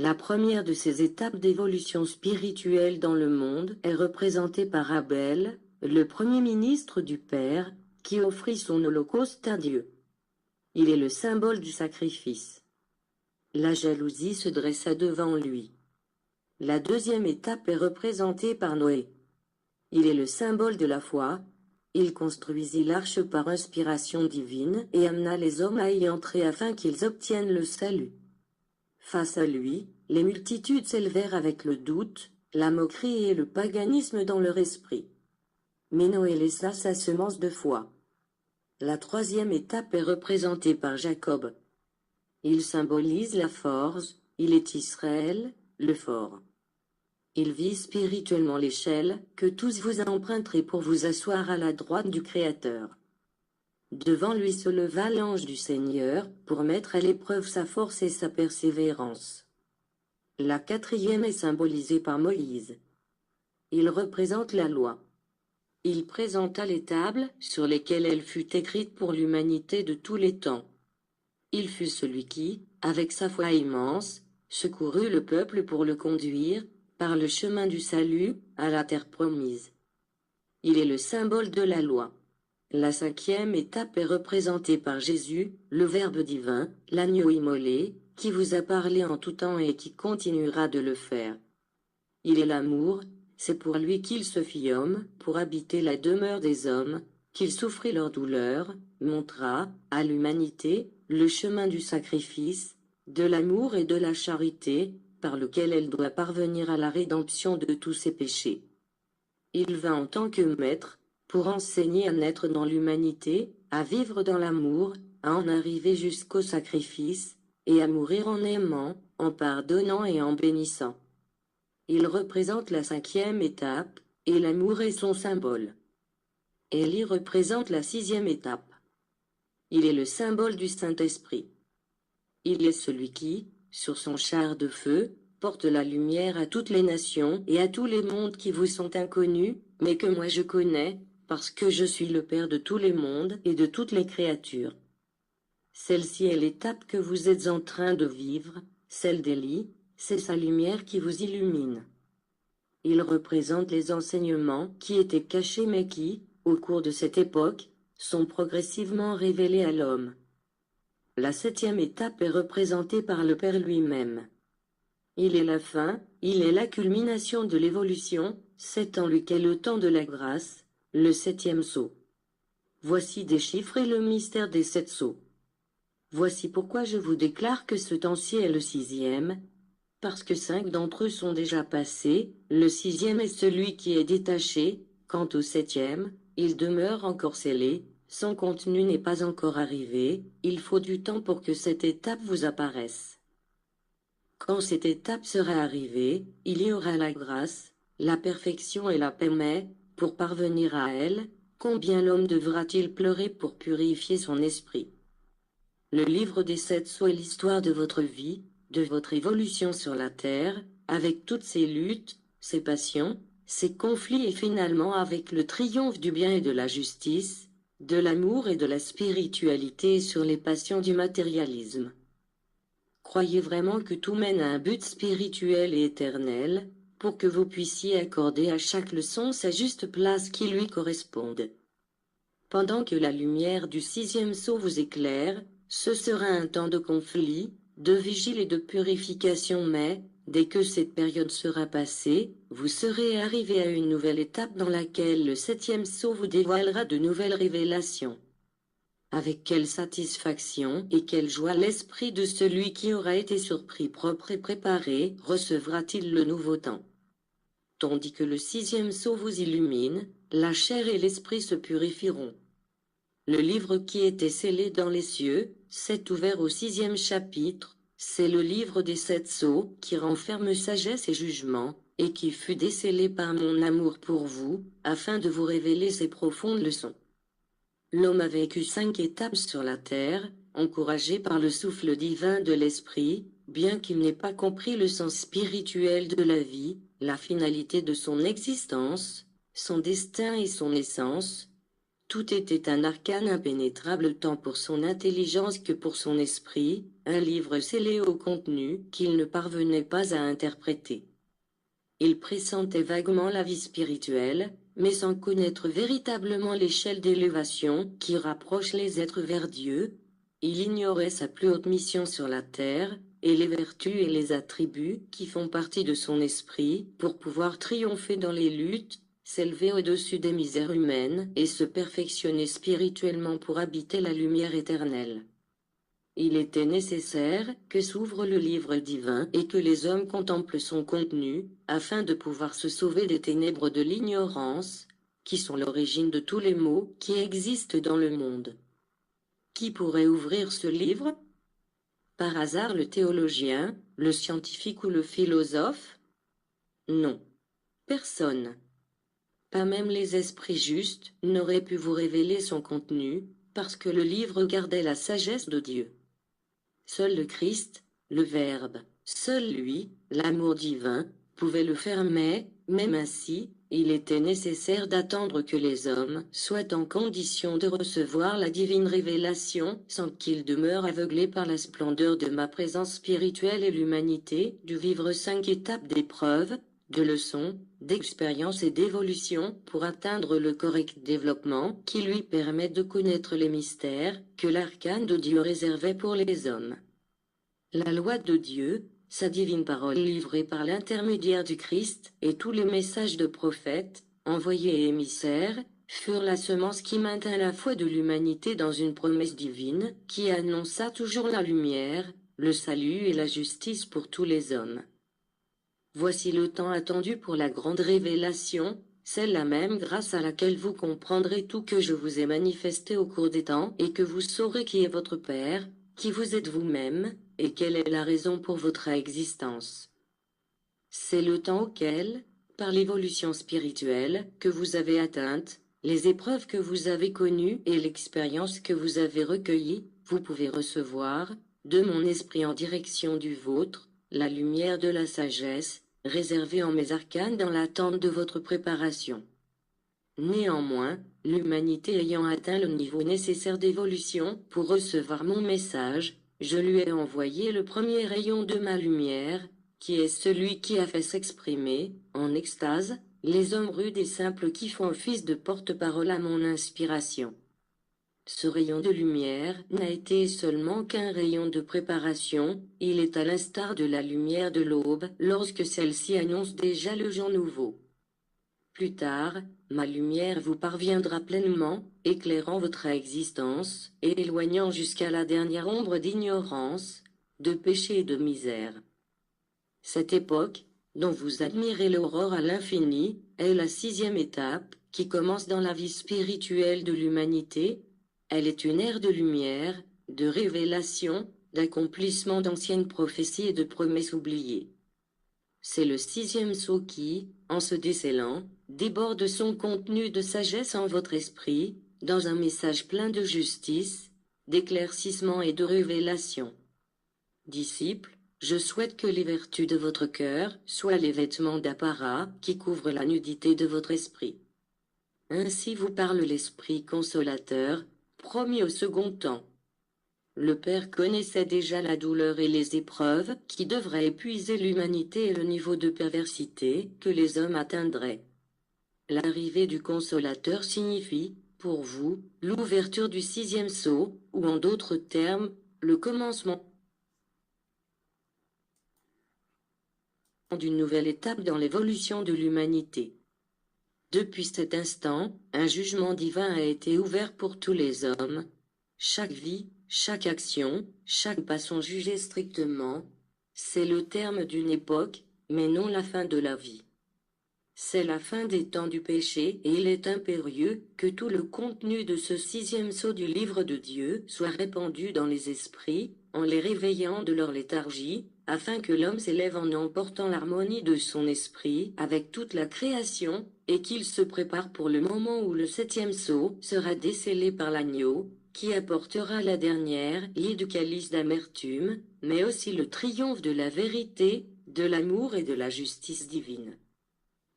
La première de ces étapes d'évolution spirituelle dans le monde est représentée par Abel, le premier ministre du Père, qui offrit son holocauste à Dieu. Il est le symbole du sacrifice. La jalousie se dressa devant lui. La deuxième étape est représentée par Noé. Il est le symbole de la foi. Il construisit l'arche par inspiration divine et amena les hommes à y entrer afin qu'ils obtiennent le salut. Face à lui, les multitudes s'élevèrent avec le doute, la moquerie et le paganisme dans leur esprit. Mais Noé laissa sa semence de foi. La troisième étape est représentée par Jacob. Il symbolise la force, il est Israël, le fort. Il vit spirituellement l'échelle que tous vous emprunterez pour vous asseoir à la droite du Créateur. Devant lui se leva l'ange du Seigneur pour mettre à l'épreuve sa force et sa persévérance. La quatrième est symbolisée par Moïse. Il représente la loi. Il présenta les tables sur lesquelles elle fut écrite pour l'humanité de tous les temps. Il fut celui qui, avec sa foi immense, secourut le peuple pour le conduire, par le chemin du salut, à la terre promise. Il est le symbole de la loi. La cinquième étape est représentée par Jésus, le Verbe divin, l'agneau immolé, qui vous a parlé en tout temps et qui continuera de le faire. Il est l'amour, c'est pour lui qu'il se fit homme, pour habiter la demeure des hommes, qu'il souffrit leur douleur, montra, à l'humanité, le chemin du sacrifice, de l'amour et de la charité, par lequel elle doit parvenir à la rédemption de tous ses péchés. Il vint en tant que maître, pour enseigner à naître dans l'humanité, à vivre dans l'amour, à en arriver jusqu'au sacrifice, et à mourir en aimant, en pardonnant et en bénissant. Il représente la cinquième étape, et l'amour est son symbole. Élie représente la sixième étape. Il est le symbole du Saint-Esprit. Il est celui qui, sur son char de feu, porte la lumière à toutes les nations et à tous les mondes qui vous sont inconnus, mais que moi je connais, parce que je suis le Père de tous les mondes et de toutes les créatures. Celle-ci est l'étape que vous êtes en train de vivre, celle d'Élie, c'est sa lumière qui vous illumine. Il représente les enseignements qui étaient cachés mais qui, au cours de cette époque, sont progressivement révélés à l'homme. La septième étape est représentée par le Père lui-même. Il est la fin, il est la culmination de l'évolution, c'est en lui qu'est le temps de la grâce, le septième sceau. Voici déchiffré le mystère des 7 sceaux. Voici pourquoi je vous déclare que ce temps-ci est le sixième, parce que 5 d'entre eux sont déjà passés, le sixième est celui qui est détaché, quant au septième, il demeure encore scellé, son contenu n'est pas encore arrivé, il faut du temps pour que cette étape vous apparaisse. Quand cette étape sera arrivée, il y aura la grâce, la perfection et la paix, mais, pour parvenir à elle, combien l'homme devra-t-il pleurer pour purifier son esprit? Le livre des 7 sceaux est l'histoire de votre vie, de votre évolution sur la terre, avec toutes ses luttes, ses passions, ses conflits et finalement avec le triomphe du bien et de la justice, de l'amour et de la spiritualité sur les passions du matérialisme. Croyez vraiment que tout mène à un but spirituel et éternel, pour que vous puissiez accorder à chaque leçon sa juste place qui lui corresponde. Pendant que la lumière du sixième sceau vous éclaire, ce sera un temps de conflit, de vigile et de purification, mais, dès que cette période sera passée, vous serez arrivé à une nouvelle étape dans laquelle le septième sceau vous dévoilera de nouvelles révélations. Avec quelle satisfaction et quelle joie l'esprit de celui qui aura été surpris, propre et préparé, recevra-t-il le nouveau temps. Tandis que le sixième sceau vous illumine, la chair et l'esprit se purifieront. Le livre qui était scellé dans les cieux, s'est ouvert au 6e chapitre, c'est le livre des 7 sceaux, qui renferme sagesse et jugement, et qui fut décellé par mon amour pour vous, afin de vous révéler ses profondes leçons. L'homme a vécu 5 étapes sur la terre, encouragé par le souffle divin de l'esprit, bien qu'il n'ait pas compris le sens spirituel de la vie, la finalité de son existence, son destin et son essence. Tout était un arcane impénétrable tant pour son intelligence que pour son esprit, un livre scellé au contenu qu'il ne parvenait pas à interpréter. Il pressentait vaguement la vie spirituelle, mais sans connaître véritablement l'échelle d'élévation qui rapproche les êtres vers Dieu. Il ignorait sa plus haute mission sur la terre, et les vertus et les attributs qui font partie de son esprit pour pouvoir triompher dans les luttes, s'élever au-dessus des misères humaines et se perfectionner spirituellement pour habiter la lumière éternelle. Il était nécessaire que s'ouvre le livre divin et que les hommes contemplent son contenu, afin de pouvoir se sauver des ténèbres de l'ignorance, qui sont l'origine de tous les maux qui existent dans le monde. Qui pourrait ouvrir ce livre? Par hasard le théologien, le scientifique ou le philosophe? Non. Personne. Pas même les esprits justes n'auraient pu vous révéler son contenu, parce que le livre gardait la sagesse de Dieu. Seul le Christ, le Verbe, seul lui, l'amour divin, pouvait le faire, mais, même ainsi, il était nécessaire d'attendre que les hommes soient en condition de recevoir la divine révélation sans qu'ils demeurent aveuglés par la splendeur de ma présence spirituelle et l'humanité du vivre 5 étapes d'épreuves, de leçons, d'expérience et d'évolution pour atteindre le correct développement qui lui permet de connaître les mystères que l'arcane de Dieu réservait pour les hommes. La loi de Dieu, sa divine parole livrée par l'intermédiaire du Christ et tous les messages de prophètes, envoyés et émissaires, furent la semence qui maintint la foi de l'humanité dans une promesse divine qui annonça toujours la lumière, le salut et la justice pour tous les hommes. Voici le temps attendu pour la grande révélation, celle-là même grâce à laquelle vous comprendrez tout que je vous ai manifesté au cours des temps et que vous saurez qui est votre Père, qui vous êtes vous-même, et quelle est la raison pour votre existence. C'est le temps auquel, par l'évolution spirituelle que vous avez atteinte, les épreuves que vous avez connues et l'expérience que vous avez recueillie, vous pouvez recevoir, de mon esprit en direction du vôtre, la lumière de la sagesse, réservée en mes arcanes dans l'attente de votre préparation. Néanmoins, l'humanité ayant atteint le niveau nécessaire d'évolution pour recevoir mon message, je lui ai envoyé le premier rayon de ma lumière, qui est celui qui a fait s'exprimer, en extase, les hommes rudes et simples qui font office de porte-parole à mon inspiration. Ce rayon de lumière n'a été seulement qu'un rayon de préparation, il est à l'instar de la lumière de l'aube lorsque celle-ci annonce déjà le jour nouveau. Plus tard, ma lumière vous parviendra pleinement, éclairant votre existence, et éloignant jusqu'à la dernière ombre d'ignorance, de péché et de misère. Cette époque, dont vous admirez l'aurore à l'infini, est la 6e étape, qui commence dans la vie spirituelle de l'humanité. Elle est une ère de lumière, de révélation, d'accomplissement d'anciennes prophéties et de promesses oubliées. C'est le 6e sceau qui, en se décellant, déborde son contenu de sagesse en votre esprit, dans un message plein de justice, d'éclaircissement et de révélation. Disciples, je souhaite que les vertus de votre cœur soient les vêtements d'apparat qui couvrent la nudité de votre esprit. Ainsi vous parle l'Esprit consolateur, promis au second temps. Le Père connaissait déjà la douleur et les épreuves qui devraient épuiser l'humanité et le niveau de perversité que les hommes atteindraient. L'arrivée du Consolateur signifie, pour vous, l'ouverture du 6e sceau, ou en d'autres termes, le commencement d'une nouvelle étape dans l'évolution de l'humanité. Depuis cet instant, un jugement divin a été ouvert pour tous les hommes. Chaque vie, chaque action, chaque pas sont jugés strictement. C'est le terme d'une époque, mais non la fin de la vie. C'est la fin des temps du péché et il est impérieux que tout le contenu de ce 6e sceau du livre de Dieu soit répandu dans les esprits, en les réveillant de leur léthargie, afin que l'homme s'élève en emportant l'harmonie de son esprit avec toute la création, et qu'il se prépare pour le moment où le 7e sceau sera décellé par l'agneau, qui apportera la dernière lie du calice d'amertume, mais aussi le triomphe de la vérité, de l'amour et de la justice divine.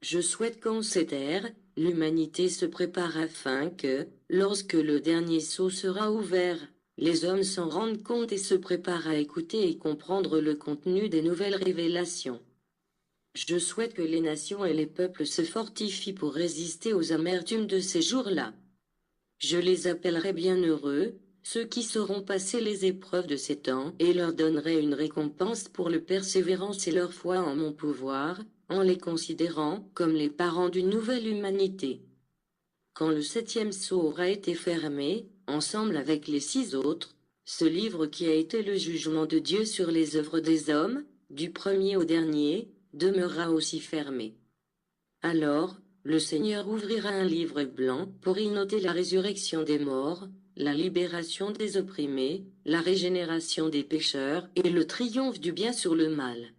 Je souhaite qu'en cette ère, l'humanité se prépare afin que, lorsque le dernier sceau sera ouvert, les hommes s'en rendent compte et se préparent à écouter et comprendre le contenu des nouvelles révélations. Je souhaite que les nations et les peuples se fortifient pour résister aux amertumes de ces jours-là. Je les appellerai bienheureux, ceux qui sauront passer les épreuves de ces temps, et leur donnerai une récompense pour leur persévérance et leur foi en mon pouvoir, en les considérant comme les parents d'une nouvelle humanité. Quand le 7e sceau aura été fermé, ensemble avec les 6 autres, ce livre qui a été le jugement de Dieu sur les œuvres des hommes, du premier au dernier, demeurera aussi fermé. Alors, le Seigneur ouvrira un livre blanc pour y noter la résurrection des morts, la libération des opprimés, la régénération des pécheurs et le triomphe du bien sur le mal.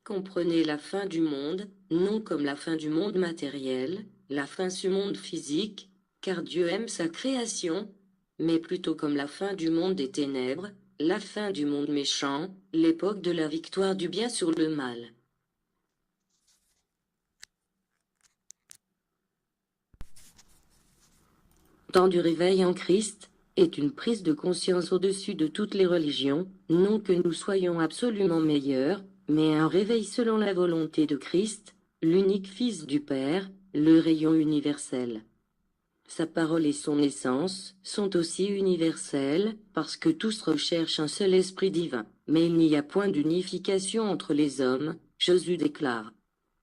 Comprenez la fin du monde, non comme la fin du monde matériel, la fin du monde physique, car Dieu aime sa création, mais plutôt comme la fin du monde des ténèbres, la fin du monde méchant, l'époque de la victoire du bien sur le mal. Temps du réveil en Christ est une prise de conscience au-dessus de toutes les religions, non que nous soyons absolument meilleurs, mais un réveil selon la volonté de Christ, l'unique Fils du Père, le rayon universel. Sa parole et son essence sont aussi universelles, parce que tous recherchent un seul esprit divin. Mais il n'y a point d'unification entre les hommes, Jésus déclare.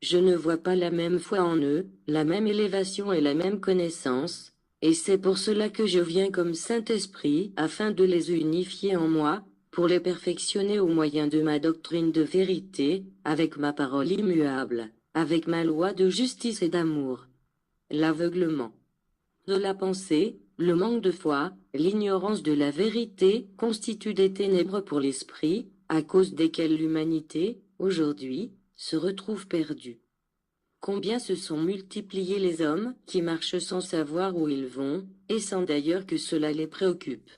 Je ne vois pas la même foi en eux, la même élévation et la même connaissance, et c'est pour cela que je viens comme Saint-Esprit, afin de les unifier en moi, pour les perfectionner au moyen de ma doctrine de vérité, avec ma parole immuable, avec ma loi de justice et d'amour. L'aveuglement de la pensée, le manque de foi, l'ignorance de la vérité constituent des ténèbres pour l'esprit, à cause desquelles l'humanité, aujourd'hui, se retrouve perdue. Combien se sont multipliés les hommes qui marchent sans savoir où ils vont, et sans d'ailleurs que cela les préoccupe.